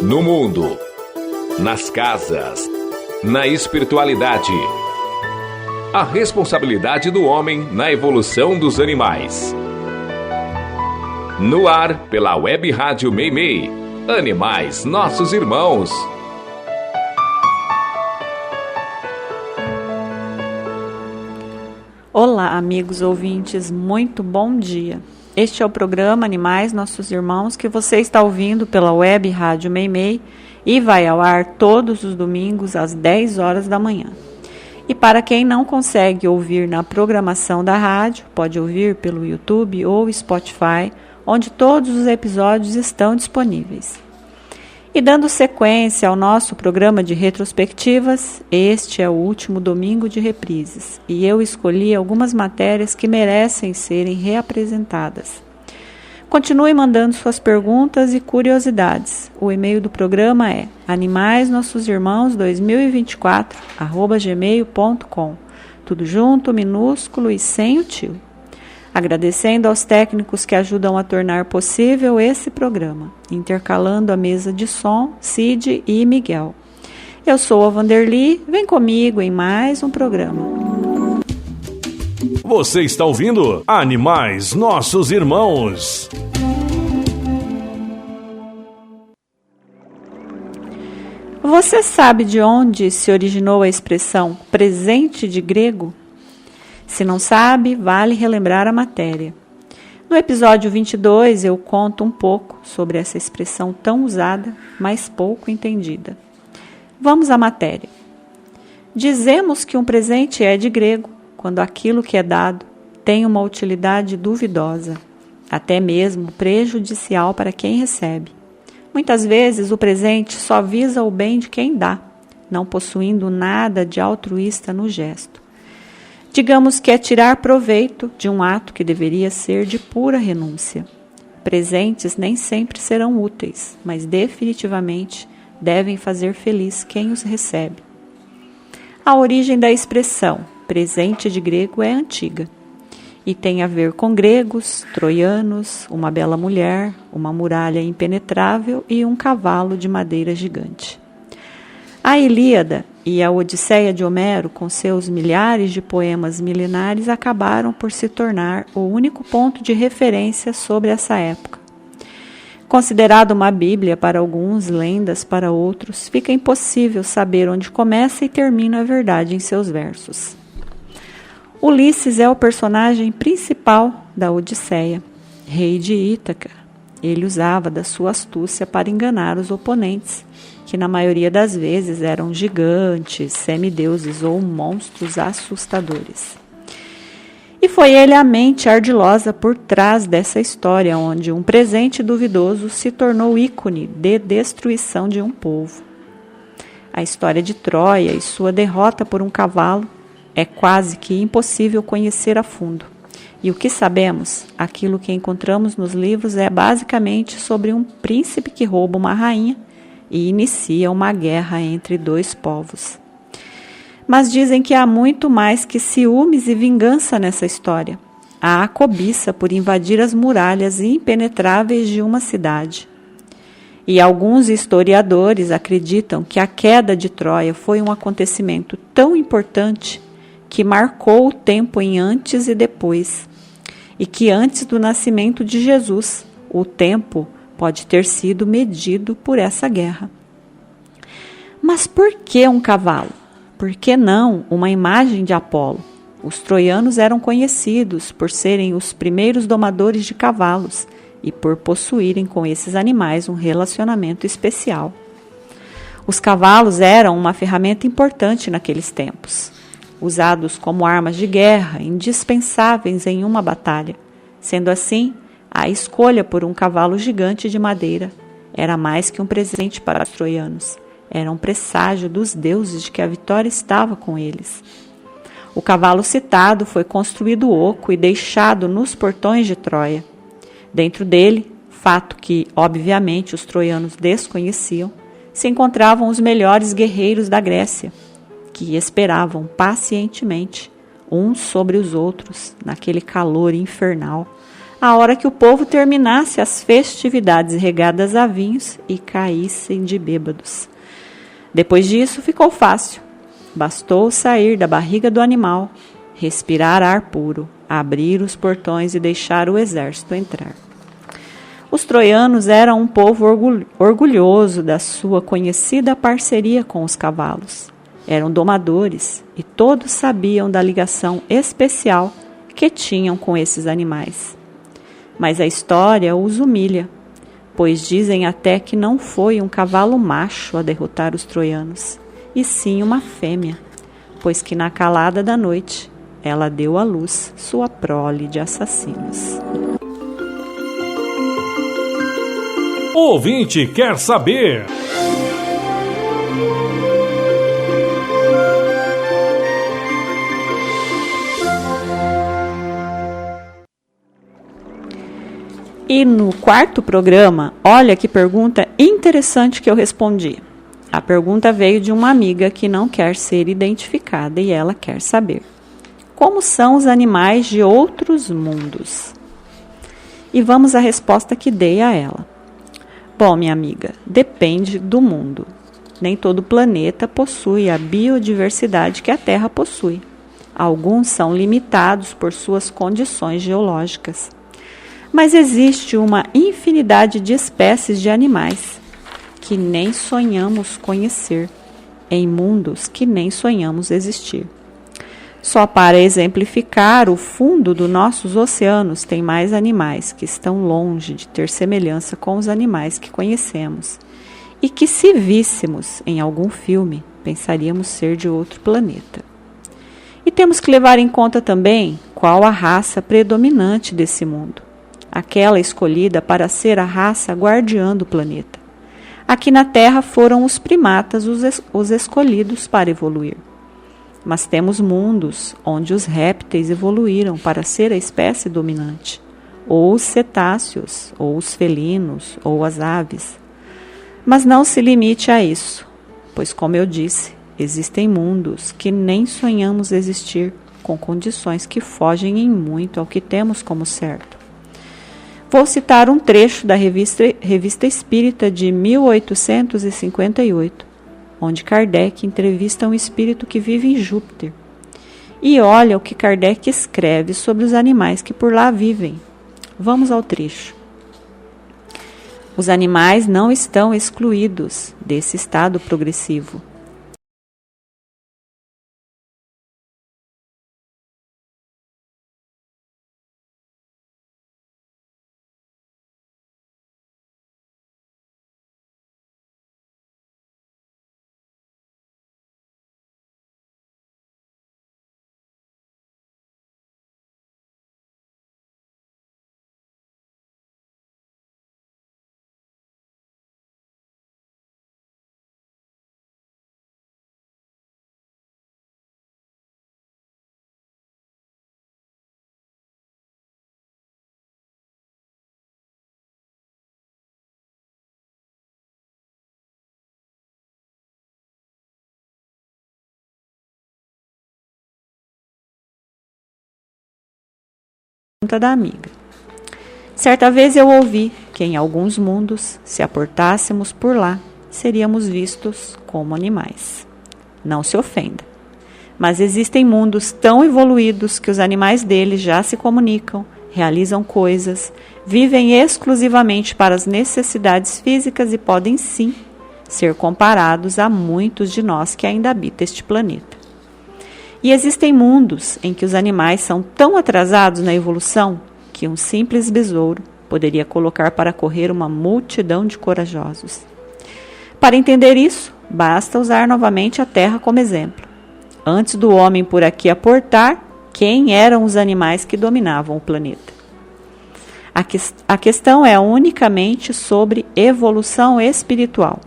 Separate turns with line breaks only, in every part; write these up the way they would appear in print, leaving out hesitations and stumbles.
No mundo, nas casas, na espiritualidade. A responsabilidade do homem na evolução dos animais. No ar, pela Web Rádio Meimei. Animais, nossos irmãos.
Olá, amigos ouvintes, muito bom dia. Este é o programa Animais, Nossos Irmãos, que você está ouvindo pela Web Rádio Meimei e vai ao ar todos os domingos às 10 horas da manhã. E para quem não consegue ouvir na programação da rádio, pode ouvir pelo YouTube ou Spotify, onde todos os episódios estão disponíveis. E dando sequência ao nosso programa de retrospectivas, este é o último domingo de reprises e eu escolhi algumas matérias que merecem serem reapresentadas. Continue mandando suas perguntas e curiosidades. O e-mail do programa é animaisnossosimãos2024@gmail.com. Tudo junto, minúsculo e sem o tio. Agradecendo aos técnicos que ajudam a tornar possível esse programa, intercalando a mesa de som, Cid e Miguel. Eu sou a Vanderly, vem comigo em mais um programa.
Você está ouvindo Animais, Nossos Irmãos.
Você sabe de onde se originou a expressão presente de grego? Se não sabe, vale relembrar a matéria. No episódio 22, eu conto um pouco sobre essa expressão tão usada, mas pouco entendida. Vamos à matéria. Dizemos que um presente é de grego quando aquilo que é dado tem uma utilidade duvidosa, até mesmo prejudicial para quem recebe. Muitas vezes o presente só visa o bem de quem dá, não possuindo nada de altruísta no gesto. Digamos que é tirar proveito de um ato que deveria ser de pura renúncia. Presentes nem sempre serão úteis, mas definitivamente devem fazer feliz quem os recebe. A origem da expressão presente de grego é antiga e tem a ver com gregos, troianos, uma bela mulher, uma muralha impenetrável e um cavalo de madeira gigante. A Ilíada e a Odisseia de Homero, com seus milhares de poemas milenares, acabaram por se tornar o único ponto de referência sobre essa época. Considerado uma bíblia para alguns, lendas para outros, fica impossível saber onde começa e termina a verdade em seus versos. Ulisses é o personagem principal da Odisseia, rei de Ítaca. Ele usava da sua astúcia para enganar os oponentes, que na maioria das vezes eram gigantes, semideuses ou monstros assustadores. E foi ele a mente ardilosa por trás dessa história, onde um presente duvidoso se tornou ícone de destruição de um povo. A história de Troia e sua derrota por um cavalo é quase que impossível conhecer a fundo. E o que sabemos, aquilo que encontramos nos livros é basicamente sobre um príncipe que rouba uma rainha e inicia uma guerra entre dois povos. Mas dizem que há muito mais que ciúmes e vingança nessa história. Há a cobiça por invadir as muralhas impenetráveis de uma cidade. E alguns historiadores acreditam que a queda de Troia foi um acontecimento tão importante que marcou o tempo em antes e depois, e que antes do nascimento de Jesus, o tempo pode ter sido medido por essa guerra. Mas por que um cavalo? Por que não uma imagem de Apolo? Os troianos eram conhecidos por serem os primeiros domadores de cavalos e por possuírem com esses animais um relacionamento especial. Os cavalos eram uma ferramenta importante naqueles tempos, usados como armas de guerra, indispensáveis em uma batalha. Sendo assim, a escolha por um cavalo gigante de madeira era mais que um presente para os troianos. Era um presságio dos deuses de que a vitória estava com eles. O cavalo citado foi construído oco e deixado nos portões de Troia. Dentro dele, fato que, obviamente, os troianos desconheciam, se encontravam os melhores guerreiros da Grécia, que esperavam pacientemente uns sobre os outros naquele calor infernal, a hora que o povo terminasse as festividades regadas a vinhos e caíssem de bêbados. Depois disso, ficou fácil. Bastou sair da barriga do animal, respirar ar puro, abrir os portões e deixar o exército entrar. Os troianos eram um povo orgulhoso da sua conhecida parceria com os cavalos. Eram domadores e todos sabiam da ligação especial que tinham com esses animais. Mas a história os humilha, pois dizem até que não foi um cavalo macho a derrotar os troianos, e sim uma fêmea, pois que na calada da noite ela deu à luz sua prole de assassinos.
O ouvinte quer saber.
E no quarto programa, olha que pergunta interessante que eu respondi. A pergunta veio de uma amiga que não quer ser identificada e ela quer saber: como são os animais de outros mundos? E vamos à resposta que dei a ela. Bom, minha amiga, depende do mundo. Nem todo planeta possui a biodiversidade que a Terra possui. Alguns são limitados por suas condições geológicas. Mas existe uma infinidade de espécies de animais que nem sonhamos conhecer, em mundos que nem sonhamos existir. Só para exemplificar, o fundo dos nossos oceanos tem mais animais que estão longe de ter semelhança com os animais que conhecemos e que, se víssemos em algum filme, pensaríamos ser de outro planeta. E temos que levar em conta também qual a raça predominante desse mundo, aquela escolhida para ser a raça guardiã do planeta. Aqui na Terra foram os primatas os escolhidos para evoluir. Mas temos mundos onde os répteis evoluíram para ser a espécie dominante, ou os cetáceos, ou os felinos, ou as aves. Mas não se limite a isso, pois, como eu disse, existem mundos que nem sonhamos existir, com condições que fogem em muito ao que temos como certo. Vou citar um trecho da Revista Espírita de 1858, onde Kardec entrevista um espírito que vive em Júpiter. E olha o que Kardec escreve sobre os animais que por lá vivem. Vamos ao trecho. Os animais não estão excluídos desse estado progressivo. Da amiga. Certa vez eu ouvi que em alguns mundos, se aportássemos por lá, seríamos vistos como animais. Não se ofenda, mas existem mundos tão evoluídos que os animais deles já se comunicam, realizam coisas, vivem exclusivamente para as necessidades físicas e podem sim ser comparados a muitos de nós que ainda habitam este planeta. E existem mundos em que os animais são tão atrasados na evolução que um simples besouro poderia colocar para correr uma multidão de corajosos. Para entender isso, basta usar novamente a Terra como exemplo. Antes do homem por aqui aportar, quem eram os animais que dominavam o planeta? A questão é unicamente sobre evolução espiritual.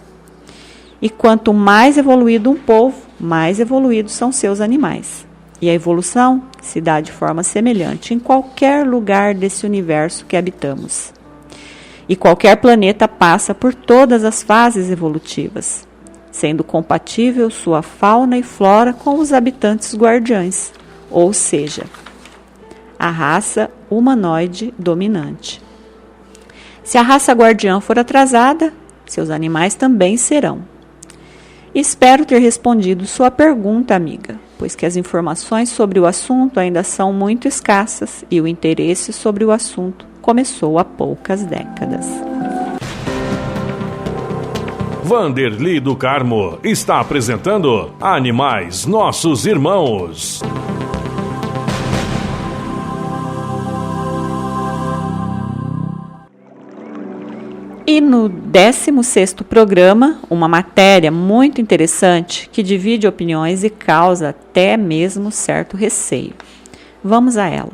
E quanto mais evoluído um povo, mais evoluídos são seus animais. E a evolução se dá de forma semelhante em qualquer lugar desse universo que habitamos. E qualquer planeta passa por todas as fases evolutivas, sendo compatível sua fauna e flora com os habitantes guardiães, ou seja, a raça humanoide dominante. Se a raça guardiã for atrasada, seus animais também serão. Espero ter respondido sua pergunta, amiga, pois que as informações sobre o assunto ainda são muito escassas e o interesse sobre o assunto começou há poucas décadas.
Vanderly do Carmo está apresentando Animais Nossos Irmãos.
E no 16º programa, uma matéria muito interessante que divide opiniões e causa até mesmo certo receio. Vamos a ela.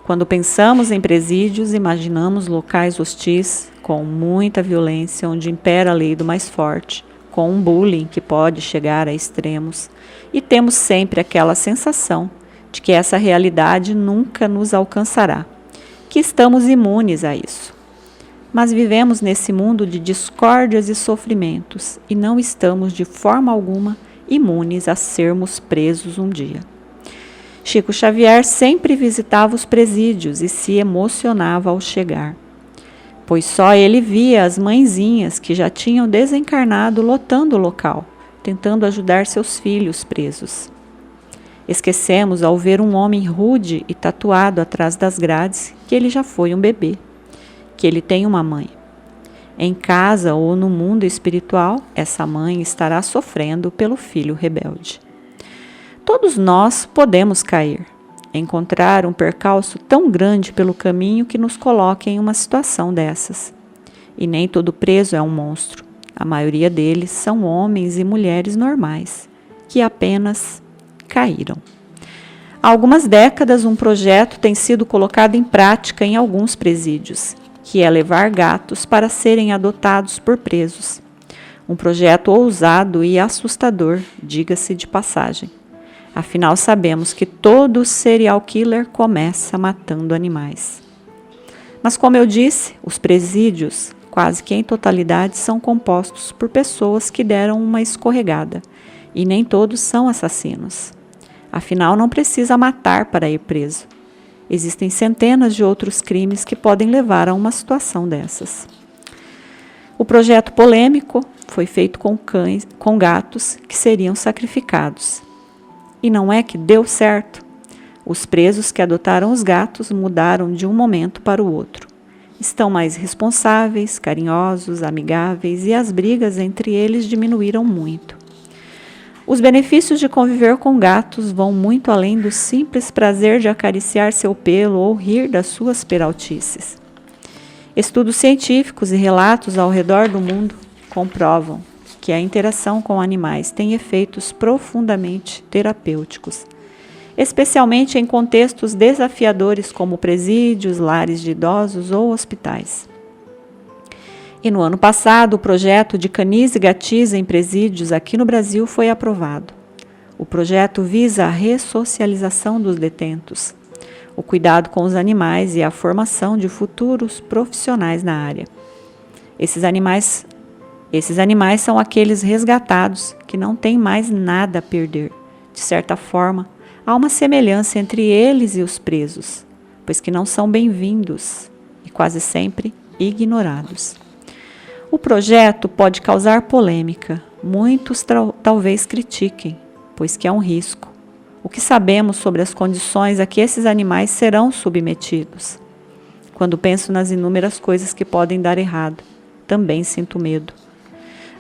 Quando pensamos em presídios, imaginamos locais hostis, com muita violência, onde impera a lei do mais forte, com um bullying que pode chegar a extremos, e temos sempre aquela sensação de que essa realidade nunca nos alcançará, que estamos imunes a isso. Mas vivemos nesse mundo de discórdias e sofrimentos e não estamos de forma alguma imunes a sermos presos um dia. Chico Xavier sempre visitava os presídios e se emocionava ao chegar, pois só ele via as mãezinhas que já tinham desencarnado lotando o local, tentando ajudar seus filhos presos. Esquecemos ao ver um homem rude e tatuado atrás das grades que ele já foi um bebê, que ele tem uma mãe. Em casa ou no mundo espiritual, essa mãe estará sofrendo pelo filho rebelde. Todos nós podemos cair, encontrar um percalço tão grande pelo caminho que nos coloque em uma situação dessas. E nem todo preso é um monstro. A maioria deles são homens e mulheres normais, que apenas caíram. Há algumas décadas, um projeto tem sido colocado em prática em alguns presídios, que é levar gatos para serem adotados por presos. Um projeto ousado e assustador, diga-se de passagem. Afinal, sabemos que todo serial killer começa matando animais. Mas, como eu disse, os presídios, quase que em totalidade, são compostos por pessoas que deram uma escorregada, e nem todos são assassinos. Afinal, não precisa matar para ir preso. Existem centenas de outros crimes que podem levar a uma situação dessas. O projeto polêmico foi feito com gatos que seriam sacrificados. E não é que deu certo. Os presos que adotaram os gatos mudaram de um momento para o outro. Estão mais responsáveis, carinhosos, amigáveis e as brigas entre eles diminuíram muito. Os benefícios de conviver com gatos vão muito além do simples prazer de acariciar seu pelo ou rir das suas peraltices. Estudos científicos e relatos ao redor do mundo comprovam que a interação com animais tem efeitos profundamente terapêuticos, especialmente em contextos desafiadores como presídios, lares de idosos ou hospitais. E no ano passado, o projeto de canis e gatis em presídios aqui no Brasil foi aprovado. O projeto visa a ressocialização dos detentos, o cuidado com os animais e a formação de futuros profissionais na área. Esses animais são aqueles resgatados que não têm mais nada a perder. De certa forma, há uma semelhança entre eles e os presos, pois que não são bem-vindos e quase sempre ignorados. O projeto pode causar polêmica. Muitos talvez critiquem, pois que é um risco. O que sabemos sobre as condições a que esses animais serão submetidos? Quando penso nas inúmeras coisas que podem dar errado, também sinto medo.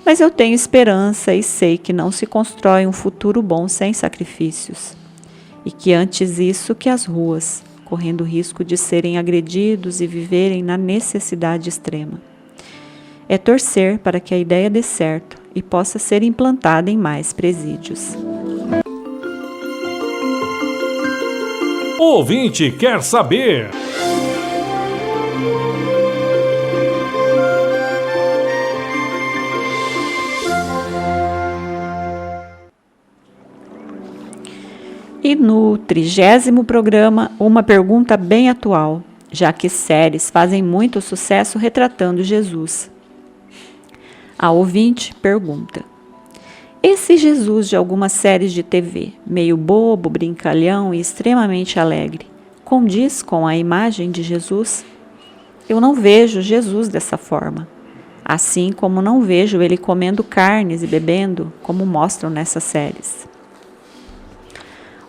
Mas eu tenho esperança e sei que não se constrói um futuro bom sem sacrifícios. E que antes isso que as ruas, correndo o risco de serem agredidos e viverem na necessidade extrema. É torcer para que a ideia dê certo e possa ser implantada em mais presídios.
O ouvinte quer saber.
E no 30º programa, uma pergunta bem atual, já que séries fazem muito sucesso retratando Jesus. A ouvinte pergunta: esse Jesus de algumas séries de TV, meio bobo, brincalhão e extremamente alegre, condiz com a imagem de Jesus? Eu não vejo Jesus dessa forma, assim como não vejo ele comendo carnes e bebendo, como mostram nessas séries.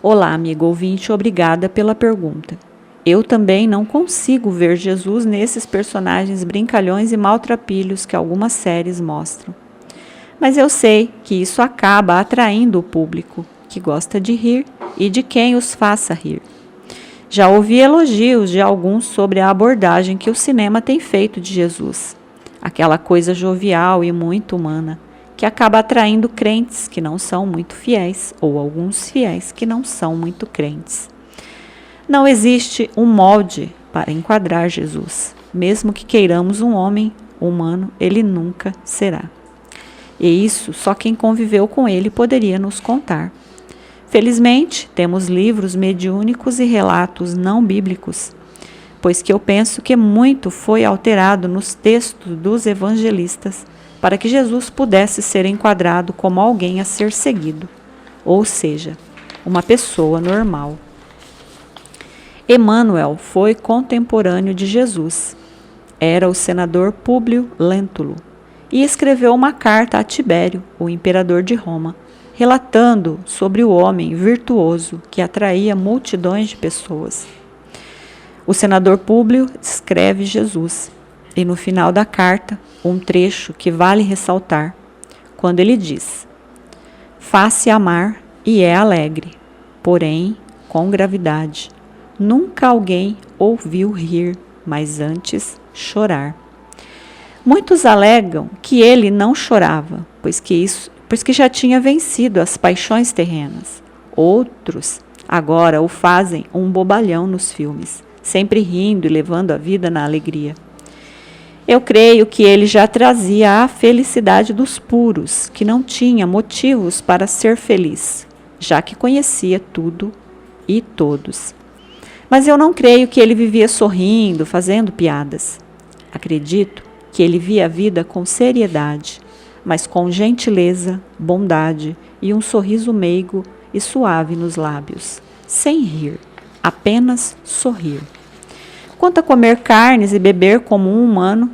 Olá, amigo ouvinte, obrigada pela pergunta. Eu também não consigo ver Jesus nesses personagens brincalhões e maltrapilhos que algumas séries mostram. Mas eu sei que isso acaba atraindo o público, que gosta de rir e de quem os faça rir. Já ouvi elogios de alguns sobre a abordagem que o cinema tem feito de Jesus, aquela coisa jovial e muito humana, que acaba atraindo crentes que não são muito fiéis, ou alguns fiéis que não são muito crentes. Não existe um molde para enquadrar Jesus. Mesmo que queiramos um homem humano, ele nunca será. E isso só quem conviveu com ele poderia nos contar. Felizmente, temos livros mediúnicos e relatos não bíblicos, pois que eu penso que muito foi alterado nos textos dos evangelistas para que Jesus pudesse ser enquadrado como alguém a ser seguido, ou seja, uma pessoa normal. Emmanuel foi contemporâneo de Jesus. Era o senador Públio Lentulus e escreveu uma carta a Tibério, o imperador de Roma, relatando sobre o homem virtuoso que atraía multidões de pessoas. O senador Públio escreve Jesus, e no final da carta, um trecho que vale ressaltar, quando ele diz: "Faz-se amar e é alegre, porém com gravidade. Nunca alguém ouviu rir, mas antes chorar." Muitos alegam que ele não chorava, pois que já tinha vencido as paixões terrenas. Outros agora o fazem um bobalhão nos filmes, sempre rindo e levando a vida na alegria. Eu creio que ele já trazia a felicidade dos puros, que não tinha motivos para ser feliz, já que conhecia tudo e todos. Mas eu não creio que ele vivia sorrindo, fazendo piadas. Acredito que ele via a vida com seriedade, mas com gentileza, bondade e um sorriso meigo e suave nos lábios, sem rir, apenas sorrir. Quanto a comer carnes e beber como um humano,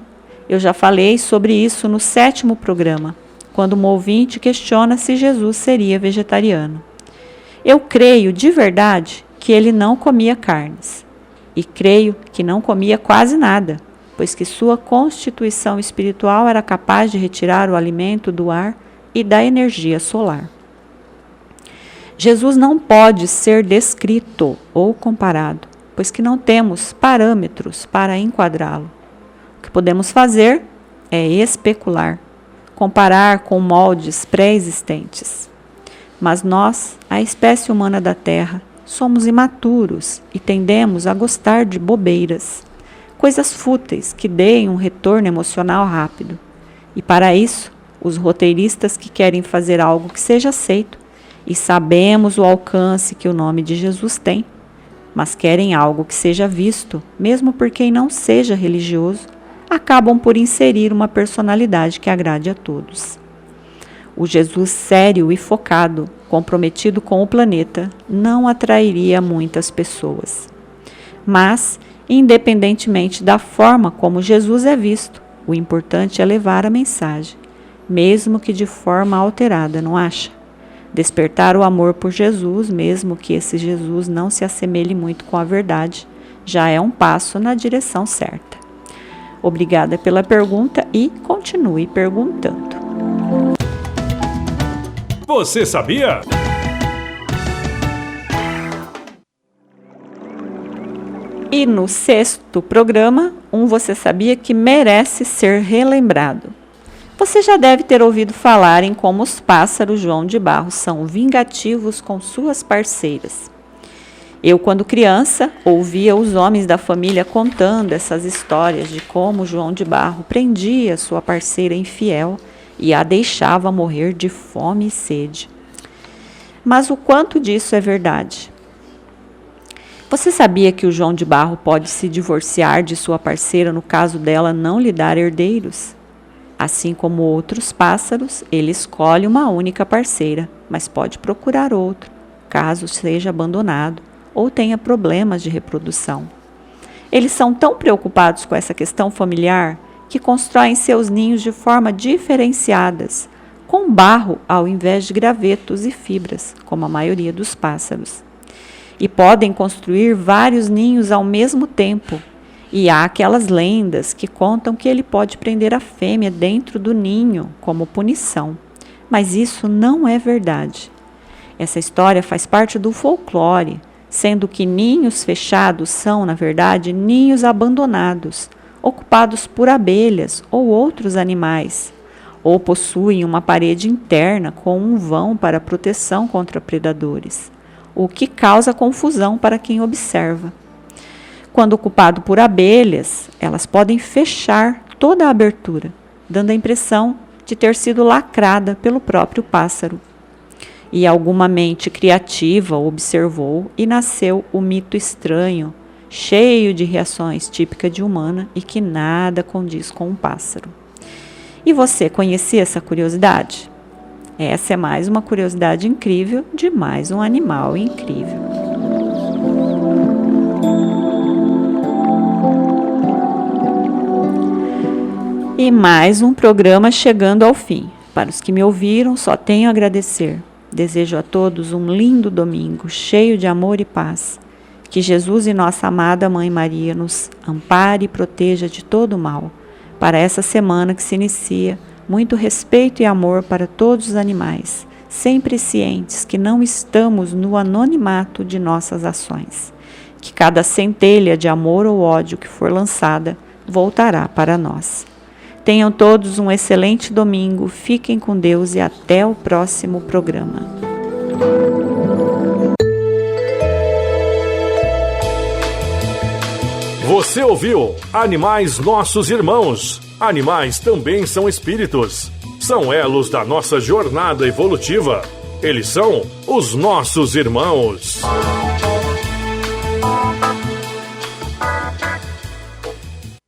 eu já falei sobre isso no 7º programa, quando um ouvinte questiona se Jesus seria vegetariano. Eu creio de verdade que ele não comia carnes, e creio que não comia quase nada, pois que sua constituição espiritual era capaz de retirar o alimento do ar e da energia solar. Jesus não pode ser descrito ou comparado, pois que não temos parâmetros para enquadrá-lo. O que podemos fazer é especular, comparar com moldes pré-existentes. Mas nós, a espécie humana da Terra, somos imaturos e tendemos a gostar de bobeiras, coisas fúteis que deem um retorno emocional rápido. E para isso, os roteiristas que querem fazer algo que seja aceito, e sabemos o alcance que o nome de Jesus tem, mas querem algo que seja visto, mesmo por quem não seja religioso, acabam por inserir uma personalidade que agrade a todos. O Jesus sério e focado, comprometido com o planeta, não atrairia muitas pessoas. Mas, independentemente da forma como Jesus é visto, o importante é levar a mensagem, mesmo que de forma alterada, não acha? Despertar o amor por Jesus, mesmo que esse Jesus não se assemelhe muito com a verdade, já é um passo na direção certa. Obrigada pela pergunta e continue perguntando.
Você sabia?
E no 6º programa, Você Sabia que merece ser relembrado. Você já deve ter ouvido falar em como os pássaros João de Barro são vingativos com suas parceiras. Eu, quando criança, ouvia os homens da família contando essas histórias de como João de Barro prendia sua parceira infiel e a deixava morrer de fome e sede. Mas o quanto disso é verdade? Você sabia que o João de Barro pode se divorciar de sua parceira no caso dela não lhe dar herdeiros? Assim como outros pássaros, ele escolhe uma única parceira, mas pode procurar outro, caso seja abandonado ou tenha problemas de reprodução. Eles são tão preocupados com essa questão familiar que constroem seus ninhos de forma diferenciadas, com barro ao invés de gravetos e fibras, como a maioria dos pássaros. E podem construir vários ninhos ao mesmo tempo. E há aquelas lendas que contam que ele pode prender a fêmea dentro do ninho como punição. Mas isso não é verdade. Essa história faz parte do folclore, sendo que ninhos fechados são, na verdade, ninhos abandonados, ocupados por abelhas ou outros animais, ou possuem uma parede interna com um vão para proteção contra predadores, o que causa confusão para quem observa. Quando ocupado por abelhas, elas podem fechar toda a abertura, dando a impressão de ter sido lacrada pelo próprio pássaro. E alguma mente criativa observou e nasceu o mito estranho, cheio de reações típicas de humana e que nada condiz com um pássaro. E você conhecia essa curiosidade? Essa é mais uma curiosidade incrível de mais um animal incrível. E mais um programa chegando ao fim. Para os que me ouviram, só tenho a agradecer. Desejo a todos um lindo domingo, cheio de amor e paz. Que Jesus e nossa amada Mãe Maria nos ampare e proteja de todo o mal. Para essa semana que se inicia, muito respeito e amor para todos os animais, sempre cientes que não estamos no anonimato de nossas ações. Que cada centelha de amor ou ódio que for lançada voltará para nós. Tenham todos um excelente domingo, fiquem com Deus e até o próximo programa.
Você ouviu Animais Nossos Irmãos. Animais também são espíritos. São elos da nossa jornada evolutiva. Eles são os nossos irmãos.